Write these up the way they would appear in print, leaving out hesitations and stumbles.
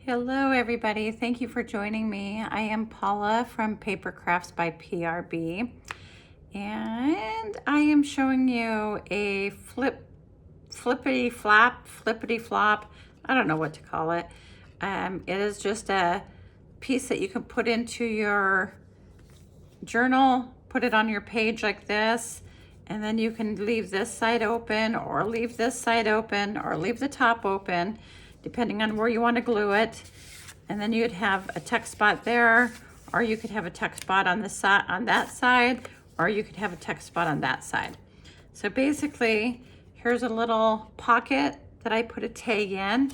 Hello everybody, thank you for joining me. I am Paula from Paper Crafts by PRB, and I am showing you a flippity flop, I don't know what to call it. It is just a piece that you can put into your journal, put it on your page like this, and then you can leave this side open or leave this side open or leave the top open, depending on where you want to glue it. And then you'd have a tuck spot there, or you could have a tuck spot on the side, on that side, or you could have a tuck spot on that side. So basically, here's a little pocket that I put a tag in.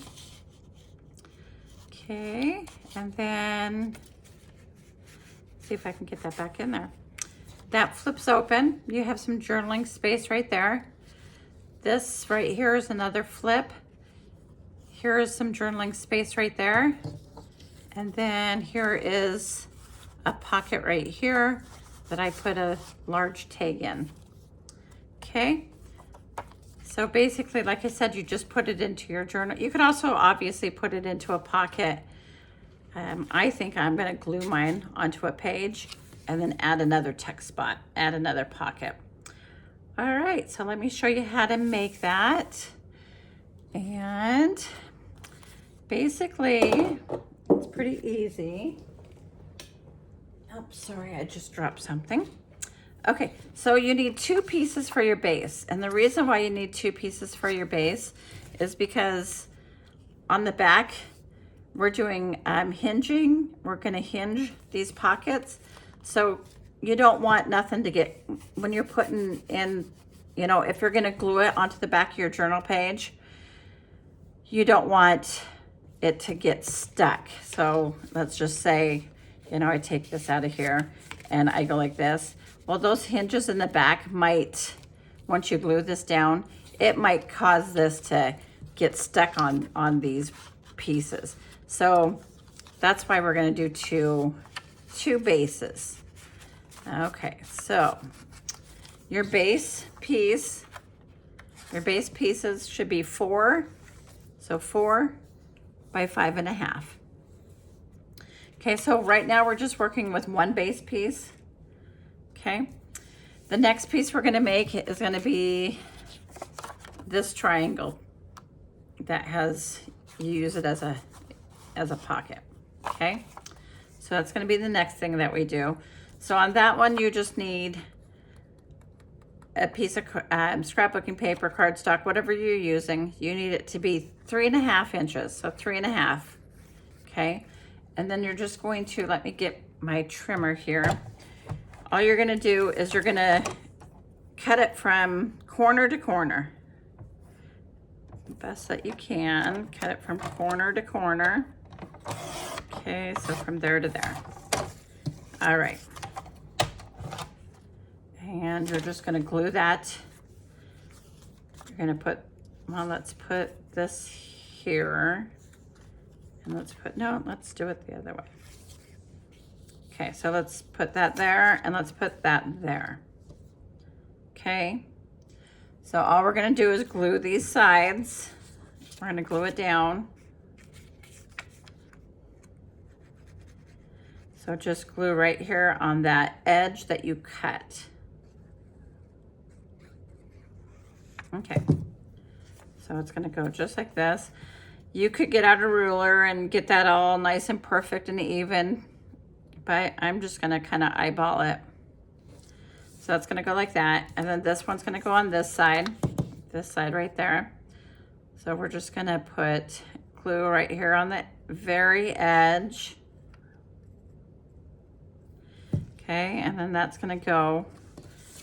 Okay, and then see if I can get that back in there. That flips open. You have some journaling space right there. This right here is another flip. Here is some journaling space right there. And then here is a pocket right here that I put a large tag in. Okay. So basically, like I said, you just put it into your journal. You could also obviously put it into a pocket. I think I'm going to glue mine onto a page and then add another text spot, add another pocket. All right, so let me show you how to make that. And basically, it's pretty easy. Oh, sorry, I just dropped something. Okay, so you need 2 pieces for your base. And the reason why you need 2 pieces for your base is because on the back, we're doing hinging. We're gonna hinge these pockets. So you don't want nothing to get, when you're putting in, you know, if you're gonna glue it onto the back of your journal page, you don't want it to get stuck. So let's just say, you know, I take this out of here and I go like this. Well, those hinges in the back might, once you glue this down, it might cause this to get stuck on these pieces. So that's why we're gonna do two bases. Okay, so your base piece, your base pieces should be 4, so 4 by 5.5. Okay, so right now we're just working with 1 base piece. Okay, the next piece we're gonna make is gonna be this triangle that has, you use it as a pocket. Okay, so that's gonna be the next thing that we do. So on that one, you just need a piece of scrapbooking paper, cardstock, whatever you're using. You need it to be 3.5 inches, so 3.5. Okay, and then you're just going to, let me get my trimmer here. All you're gonna do is you're gonna cut it from corner to corner. Best that you can, cut it from corner to corner. Okay, so from there to there. All right. And you're just gonna glue that. You're gonna put, well, let's put this here. And let's put, no, let's do it the other way. Okay, so let's put that there and let's put that there. Okay, so all we're gonna do is glue these sides. We're gonna glue it down. So just glue right here on that edge that you cut. Okay, so it's gonna go just like this. You could get out a ruler and get that all nice and perfect and even, but I'm just gonna kind of eyeball it. So it's gonna go like that. And then this one's gonna go on this side right there. So we're just gonna put glue right here on the very edge. Okay, and then that's gonna go,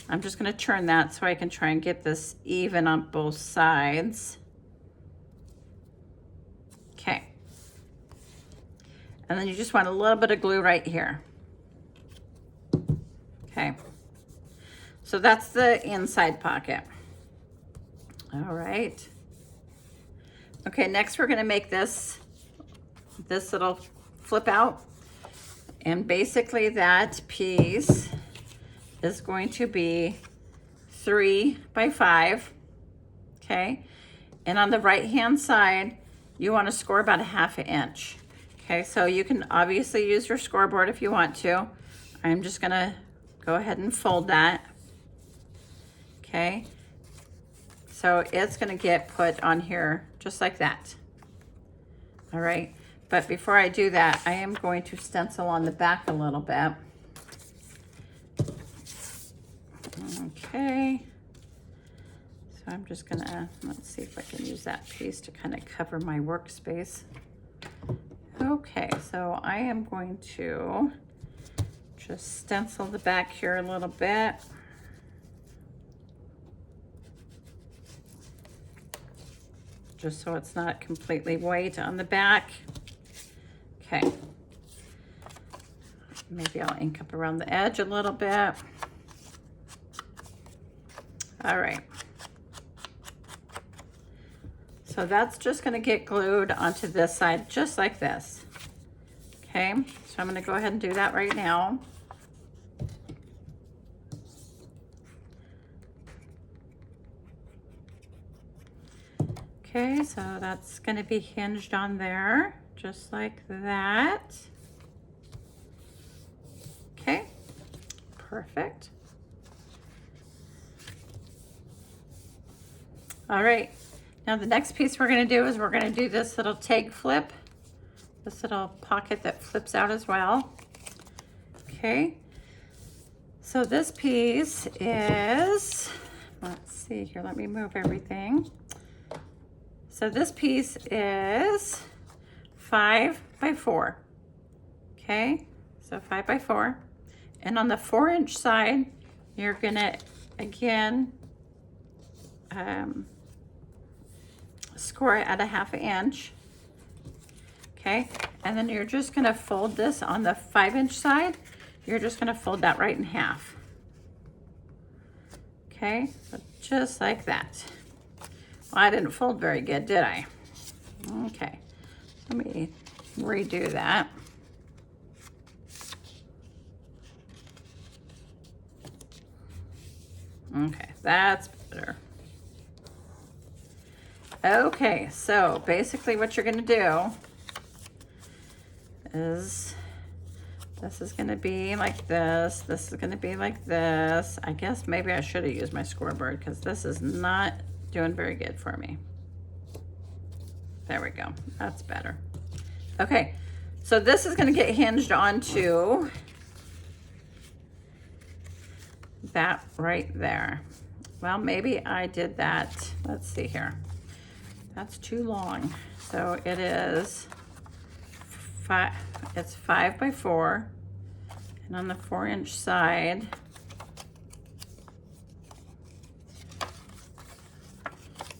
I'm just gonna turn that so I can try and get this even on both sides. Okay. And then you just want a little bit of glue right here. Okay. So that's the inside pocket. All right. Okay, next we're gonna make this little flip out. And basically that piece is going to be 3 by 5, okay? And on the right-hand side, you want to score about 1/2 inch. Okay, so you can obviously use your scoreboard if you want to. I'm just gonna go ahead and fold that. Okay, so it's gonna get put on here just like that. All right, but before I do that, I am going to stencil on the back a little bit. Okay, so I'm just gonna, let's see if I can use that piece to kind of cover my workspace. Okay, so I am going to just stencil the back here a little bit. Just so it's not completely white on the back. Okay. Maybe I'll ink up around the edge a little bit. All right. So that's just gonna get glued onto this side, just like this. Okay, so I'm gonna go ahead and do that right now. Okay, so that's gonna be hinged on there, just like that. Okay, perfect. All right, now the next piece we're gonna do is we're gonna do this little tag flip, this little pocket that flips out as well. Okay, so this piece is, let's see here, let me move everything. So this piece is 5 by 4, okay? So 5 by 4. And on the 4-inch side, you're gonna, again, score it at a 1/2 inch, okay? And then you're just gonna fold this on the 5-inch side. You're just gonna fold that right in half. Okay, so just like that. Well, I didn't fold very good, did I? Okay, let me redo that. Okay, that's better. Okay, so basically what you're gonna do is this is gonna be like this is gonna be like this. I guess maybe I should have used my scoreboard because this is not doing very good for me. There we go, that's better. Okay, so this is gonna get hinged onto that right there. Well, maybe I did that. Let's see here. That's too long. So it is it's 5 by 4, and on the 4-inch side,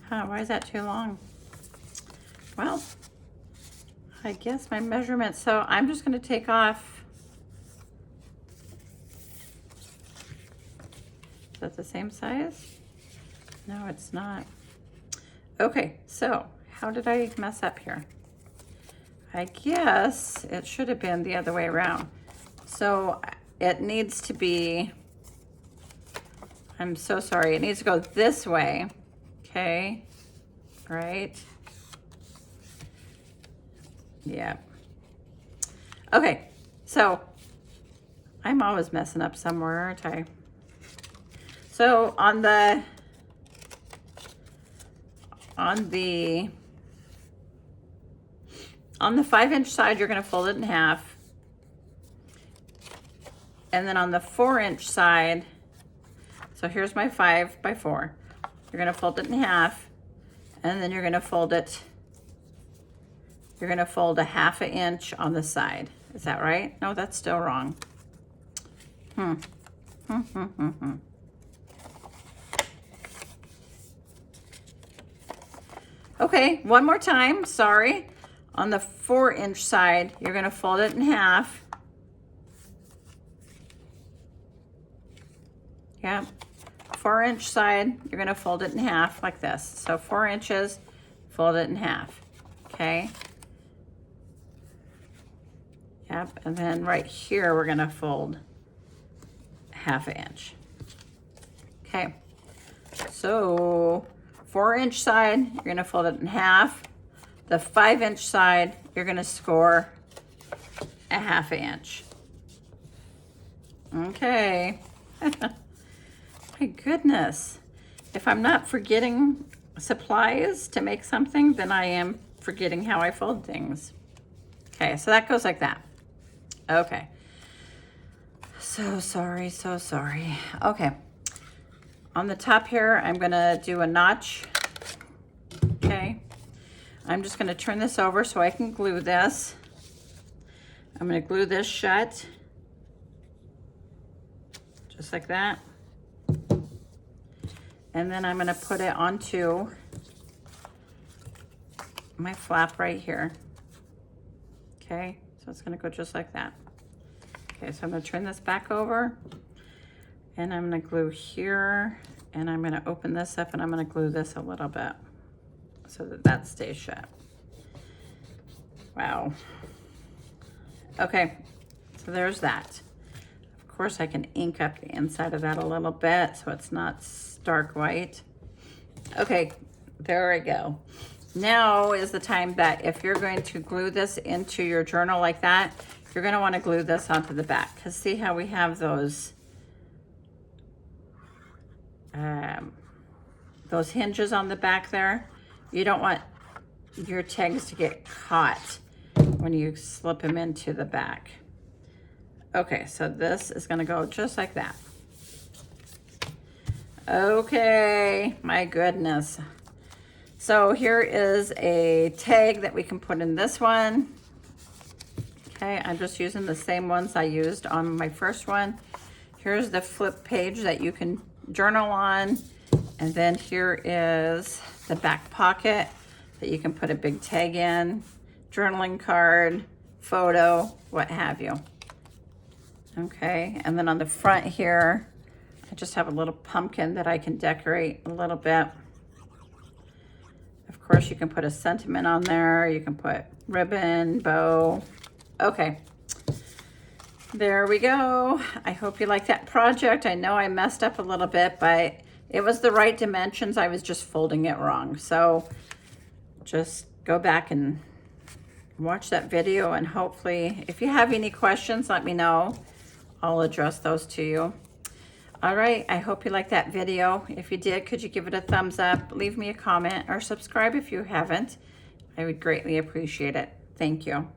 why is that too long? Well, I guess my measurement, so I'm just gonna take off, is that the same size? No, it's not. Okay, so how did I mess up here? I guess it should have been the other way around. So it needs to be, I'm so sorry, it needs to go this way, okay, right? Yeah. Okay, so I'm always messing up somewhere, aren't I? So on the 5-inch side, you're gonna fold it in half. And then on the 4-inch side, so here's my 5 by 4. You're gonna fold it in half, and then you're gonna fold it, you're gonna fold a 1/2 inch on the side. Is that right? No, that's still wrong. Okay, one more time, sorry. On the 4-inch side, you're gonna fold it in half. Yeah, 4-inch side, you're gonna fold it in half like this. So 4 inches, fold it in half, okay? Yep, and then right here, we're gonna fold 1/2 inch. Okay, so 4-inch side, you're gonna fold it in half. The 5-inch side, you're gonna score 1/2 inch. Okay. My goodness. If I'm not forgetting supplies to make something, then I am forgetting how I fold things. Okay, so that goes like that. Okay. So sorry, so sorry. Okay. On the top here, I'm gonna do a notch. Okay. I'm just gonna turn this over so I can glue this. I'm gonna glue this shut. Just like that. And then I'm gonna put it onto my flap right here. Okay, so it's gonna go just like that. Okay, so I'm gonna turn this back over and I'm gonna glue here and I'm gonna open this up and I'm gonna glue this a little bit so that that stays shut. Wow. Okay, so there's that. Of course, I can ink up the inside of that a little bit so it's not stark white. Okay, there we go. Now is the time that if you're going to glue this into your journal like that, you're going to want to glue this onto the back. Because see how we have those hinges on the back there? You don't want your tags to get caught when you slip them into the back. Okay, so this is going to go just like that. Okay, my goodness. So here is a tag that we can put in this one. Okay, I'm just using the same ones I used on my first one. Here's the flip page that you can journal on. And then here is the back pocket that you can put a big tag in, journaling card, photo, what have you. Okay, and then on the front here, I just have a little pumpkin that I can decorate a little bit. Of course, you can put a sentiment on there. You can put ribbon, bow. Okay, there we go. I hope you like that project. I know I messed up a little bit, but it was the right dimensions. I was just folding it wrong. So just go back and watch that video, and hopefully, if you have any questions, let me know. I'll address those to you. All right, I hope you liked that video. If you did, could you give it a thumbs up, leave me a comment, or subscribe if you haven't. I would greatly appreciate it. Thank you.